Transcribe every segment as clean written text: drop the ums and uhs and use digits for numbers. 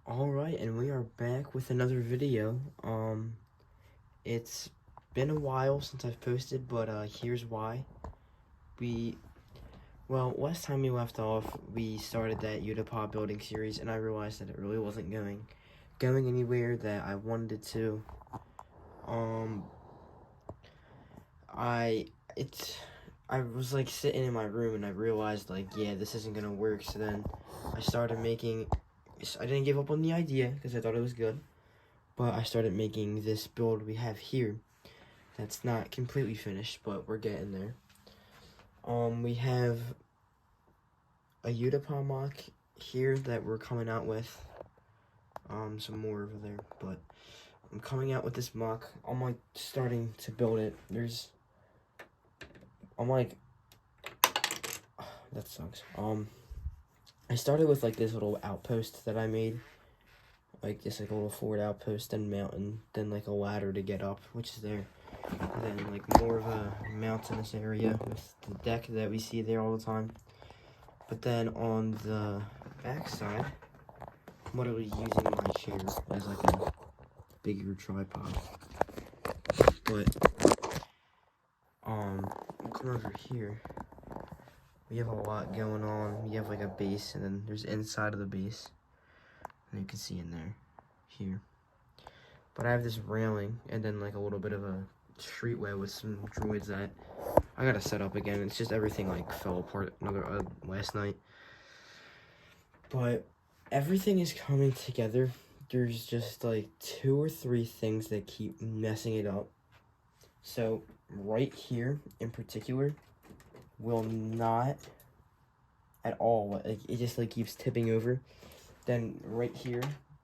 Alright, and we are back with another video. It's been a while since I've posted, but here's why. Last time we left off, we started that Utapau building series, and I realized that it really wasn't going anywhere that I wanted it to. I was like sitting in my room, and I realized like, yeah, this isn't gonna work. So then I started making. I didn't give up on the idea because I thought it was good, but I started making this build we have here. That's not completely finished, but we're getting there. We have a Utapau mock here that we're coming out with. Some more over there, but I'm coming out with this mock. I'm like starting to build it. That sucks. I started with like this little outpost that I made, like just like a little forward outpost, then mountain, then like a ladder to get up, which is there. And then like more of a mountainous area with the deck that we see there all the time. But then on the back side, I'm literally using my chair as like a bigger tripod. But come over here. We have a lot going on. We have like a base, and then there's inside of the base, and you can see in there, here. But I have this railing, and then like a little bit of a streetway with some droids that I gotta set up again. It's just everything like fell apart last night. But everything is coming together. There's just like 2 or 3 things that keep messing it up. So right here in particular will not at all, like it just like keeps tipping over. Then right here,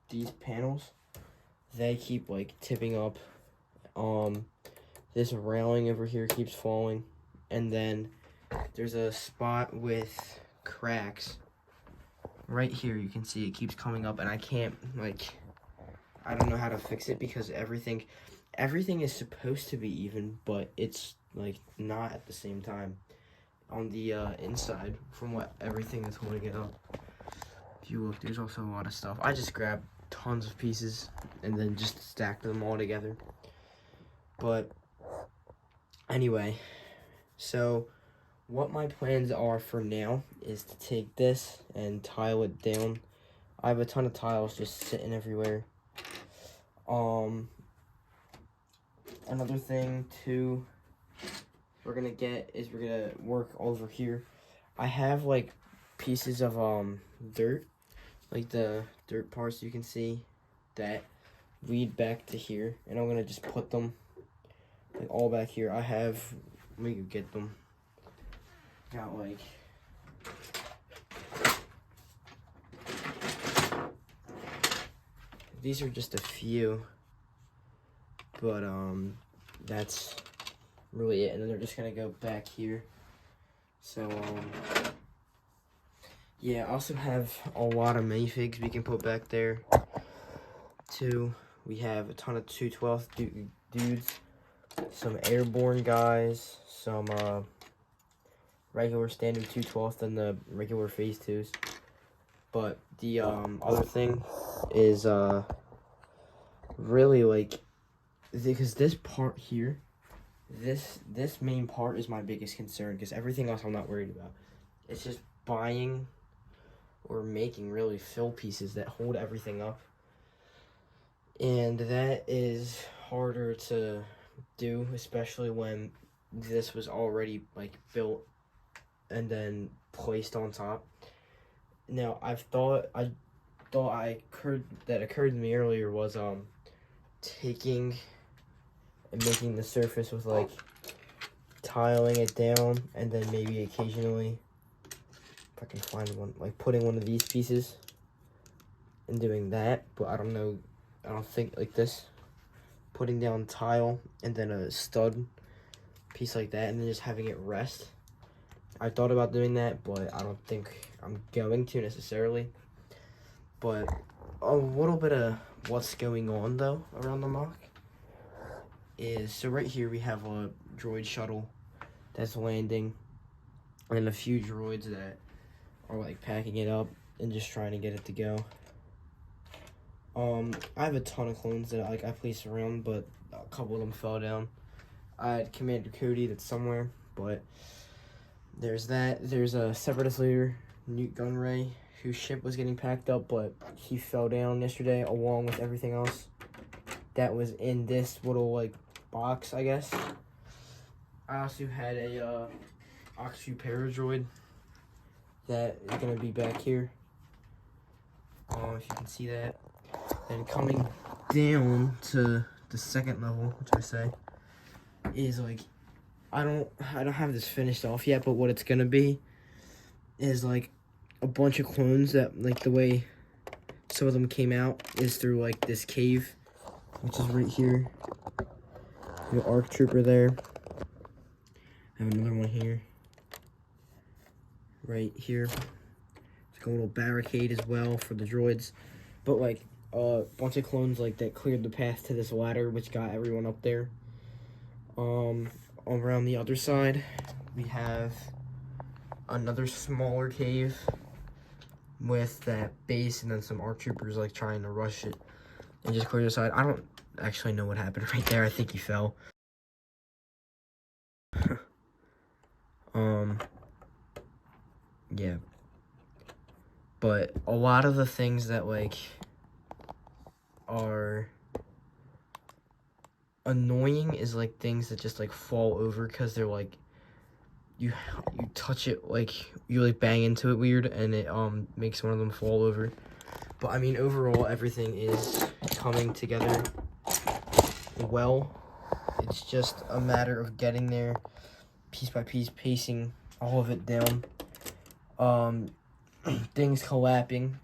these panels, they keep like tipping up. This railing over here keeps falling, and then there's a spot with cracks right here. You can see it keeps coming up, and I can't, like, I don't know how to fix it because everything is supposed to be even, but it's like not at the same time on the inside from what everything is holding it up. If you look, there's also a lot of stuff. I just grabbed tons of pieces and then just stacked them all together. But anyway, so what my plans are for now is to take this and tile it down. I have a ton of tiles just sitting everywhere. Another thing too we're gonna get is we're gonna work over here. I have like pieces of dirt, like the dirt parts you can see that lead back to here, and I'm gonna just put them like all back here. Let me go get them. Got like these are just a few, but that's really it, and then they're just gonna go back here. So yeah, I also have a lot of minifigs we can put back there too. We have a ton of 212 dudes, some airborne guys, some regular standard 212th, and the regular phase 2s. But the other thing is really like, because this part here, this main part is my biggest concern, because everything else I'm not worried about. It's just buying or making really fill pieces that hold everything up, and that is harder to do, especially when this was already like built and then placed on top. Now that occurred to me earlier was taking and making the surface with like tiling it down, and then maybe occasionally, if I can find one, like putting one of these pieces and doing that. But I don't think like this, putting down tile and then a stud piece like that, and then just having it rest. I thought about doing that, but I don't think I'm going to necessarily. But a little bit of what's going on though around the mock is, so right here we have a droid shuttle that's landing, and a few droids that are like packing it up and just trying to get it to go. I have a ton of clones that I placed around, but a couple of them fell down. I had Commander Cody that's somewhere, but there's that. There's a Separatist leader, Newt Gunray, whose ship was getting packed up, but he fell down yesterday along with everything else that was in this little, like, box, I guess. I also had a Oxu Paradroid that is going to be back here. If you can see that. And coming down to the second level, which I say, is like, I don't have this finished off yet, but what it's going to be is like a bunch of clones that, like, the way some of them came out is through, like, this cave, which is right here. The ARC Trooper there. I have another one here. Right here. It's like a little barricade as well for the droids. But, like, a bunch of clones, like, that cleared the path to this ladder, which got everyone up there. Around the other side, we have another smaller cave with that base, and then some ARC Troopers, like, trying to rush it and just clear the side. I don't actually know what happened right there. I think he fell. Yeah. But a lot of the things that, like, are annoying is, like, things that just, like, fall over because they're, like, you touch it, like, you, like, bang into it weird, and it makes one of them fall over. But, I mean, overall, everything is coming together well. It's just a matter of getting there piece by piece, pacing all of it down. Things collapsing.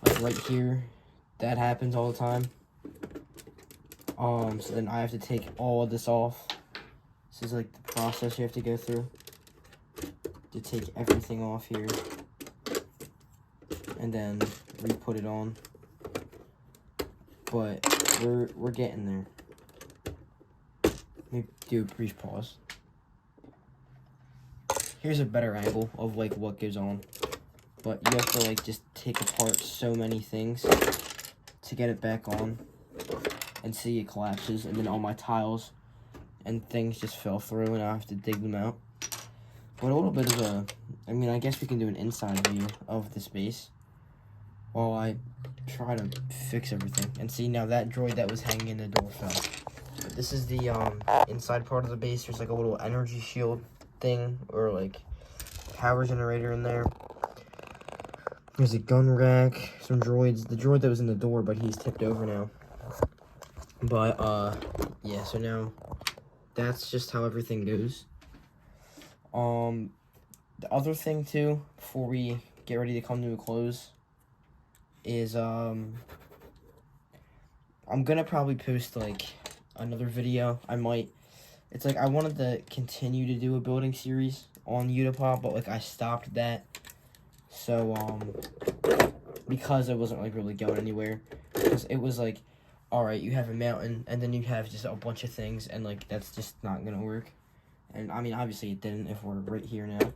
Like right here, that happens all the time. So then I have to take all of this off. This is like the process you have to go through to take everything off here and then re-put it on. But we're getting there. Let me do a brief pause. Here's a better angle of, like, what goes on. But you have to, like, just take apart so many things to get it back on. And see it collapses. And then all my tiles and things just fell through and I have to dig them out. But a little bit of a... I mean, I guess we can do an inside view of this base while I try to fix everything. And see, now that droid that was hanging in the door fell. But this is the inside part of the base. There's, like, a little energy shield thing, or like power generator in there. There's a gun rack, some droids. The droid that was in the door, but he's tipped over now. But yeah, so now that's just how everything goes. The other thing too, before we get ready to come to a close, is I'm gonna probably post, like, another video. I might. It's like I wanted to continue to do a building series on Utapau, but, like, I stopped that. So, because it wasn't, like, really going anywhere. Because it was like, alright, you have a mountain, and then you have just a bunch of things, and, like, that's just not gonna work. And, I mean, obviously it didn't if we're right here now.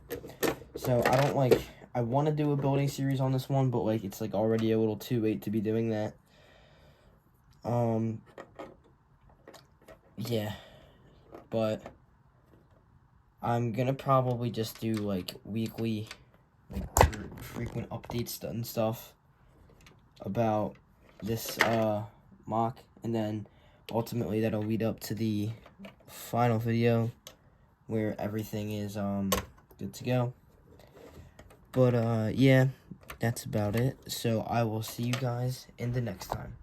So, I don't, like, I want to do a building series on this one, but, like, it's, like, already a little too late to be doing that. Yeah. But I'm gonna probably just do, like, weekly, like, frequent updates and stuff about this mock, and then ultimately that'll lead up to the final video where everything is good to go. But yeah, that's about it. So I will see you guys in the next time.